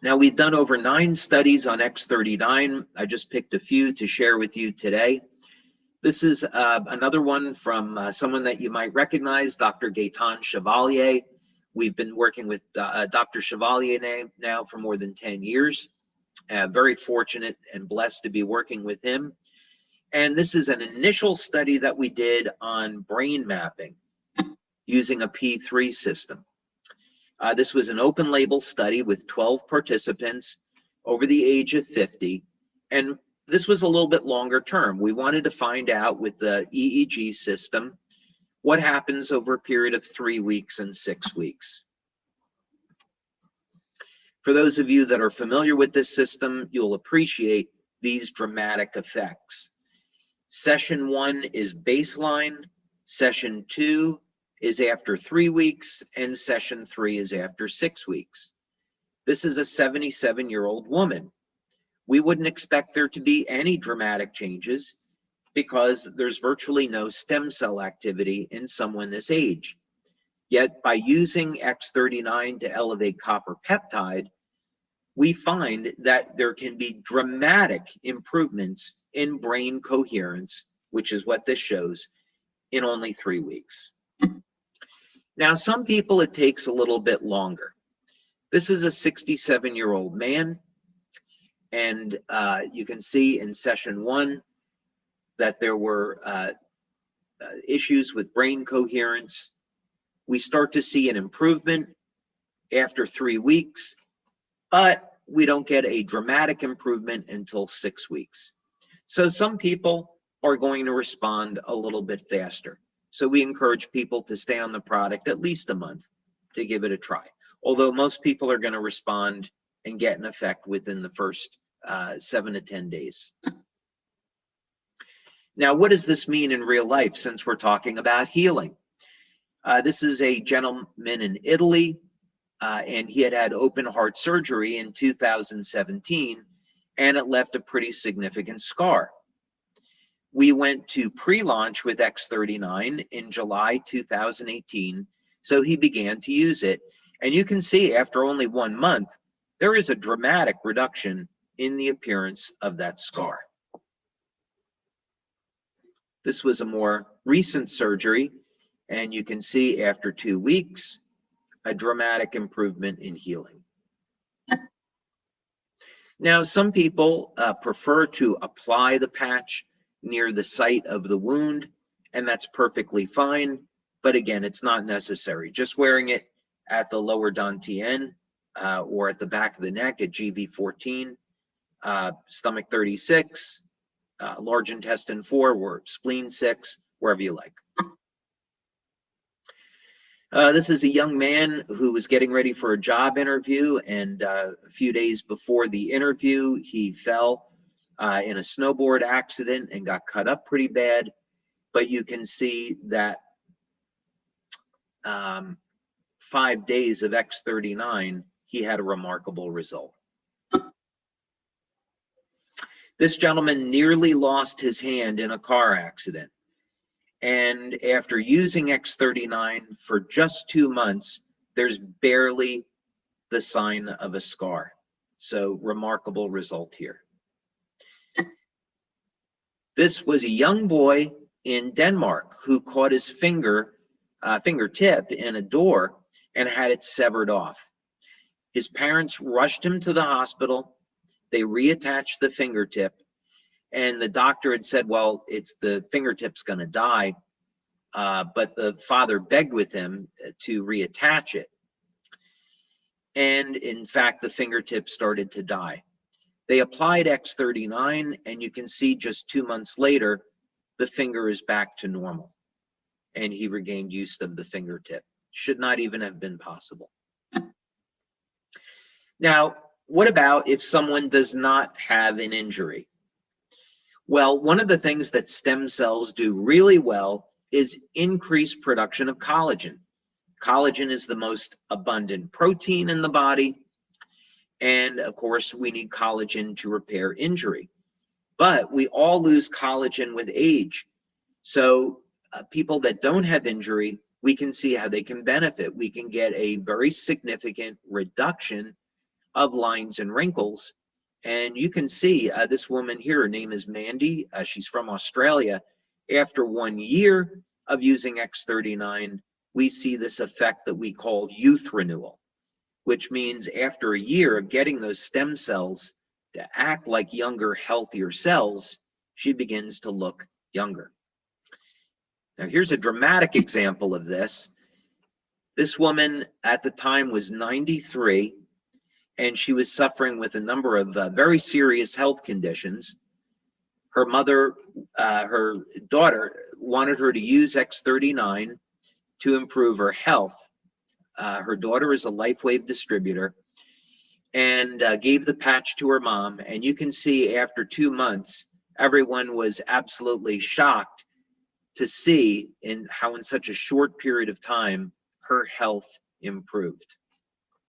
Now, we've done over 9 studies on X39. I just picked a few to share with you today. This is another one from someone that you might recognize, Dr. Gaetan Chevalier. We've been working with Dr. Chevalier now for more than 10 years. Very fortunate and blessed to be working with him. And this is an initial study that we did on brain mapping using a P3 system. This was an open label study with 12 participants over the age of 50. And this was a little bit longer term. We wanted to find out with the EEG system what happens over a period of 3 weeks and 6 weeks. For those of you that are familiar with this system, you'll appreciate these dramatic effects. Session 1 is baseline, session 2 is after 3 weeks, and session 3 is after 6 weeks. This is a 77-year-old woman. We wouldn't expect there to be any dramatic changes because there's virtually no stem cell activity in someone this age. Yet by using X39 to elevate copper peptide, we find that there can be dramatic improvements in brain coherence, which is what this shows, in only 3 weeks. Now, some people it takes a little bit longer. This is a 67-year-old man. And you can see in session 1 that there were issues with brain coherence. We start to see an improvement after 3 weeks, but we don't get a dramatic improvement until 6 weeks. So some people are going to respond a little bit faster. So we encourage people to stay on the product at least a month to give it a try. Although most people are going to respond and get an effect within the first 7 to 10 days. Now, what does this mean in real life since we're talking about healing? This is a gentleman in Italy, and he had open heart surgery in 2017, and it left a pretty significant scar. We went to pre-launch with X39 in July 2018, so he began to use it. And you can see after only 1 month, there is a dramatic reduction in the appearance of that scar. This was a more recent surgery, and you can see after 2 weeks, a dramatic improvement in healing. Now, some people prefer to apply the patch near the site of the wound, and that's perfectly fine. But again, it's not necessary. Just wearing it at the lower dantian or at the back of the neck at GV14, stomach 36, large intestine 4, or spleen 6, wherever you like. This is a young man who was getting ready for a job interview, and a few days before the interview, he fell in a snowboard accident and got cut up pretty bad. But you can see that 5 days of X39, he had a remarkable result. This gentleman nearly lost his hand in a car accident. And after using X39 for just 2 months, there's barely the sign of a scar. So remarkable result here. This was a young boy in Denmark who caught his fingertip in a door and had it severed off. His parents rushed him to the hospital. They reattached the fingertip, and the doctor had said, well, the fingertip's going to die. But the father begged with him to reattach it. And in fact, the fingertip started to die. They applied X39, and you can see just 2 months later, the finger is back to normal. And he regained use of the fingertip. Should not even have been possible. Now, what about if someone does not have an injury? Well, one of the things that stem cells do really well is increase production of collagen. Collagen is the most abundant protein in the body. And of course, we need collagen to repair injury. But we all lose collagen with age. So people that don't have injury, we can see how they can benefit. We can get a very significant reduction of lines and wrinkles. And you can see this woman here, her name is Mandy. She's from Australia. After 1 year of using X39, we see this effect that we call youth renewal, which means after a year of getting those stem cells to act like younger, healthier cells, she begins to look younger. Now, here's a dramatic example of this. This woman at the time was 93, and she was suffering with a number of very serious health conditions. Her mother, her daughter, wanted her to use X39 to improve her health. Her daughter is a Lifewave distributor, and gave the patch to her mom. And you can see after 2 months, everyone was absolutely shocked to see how in such a short period of time her health improved.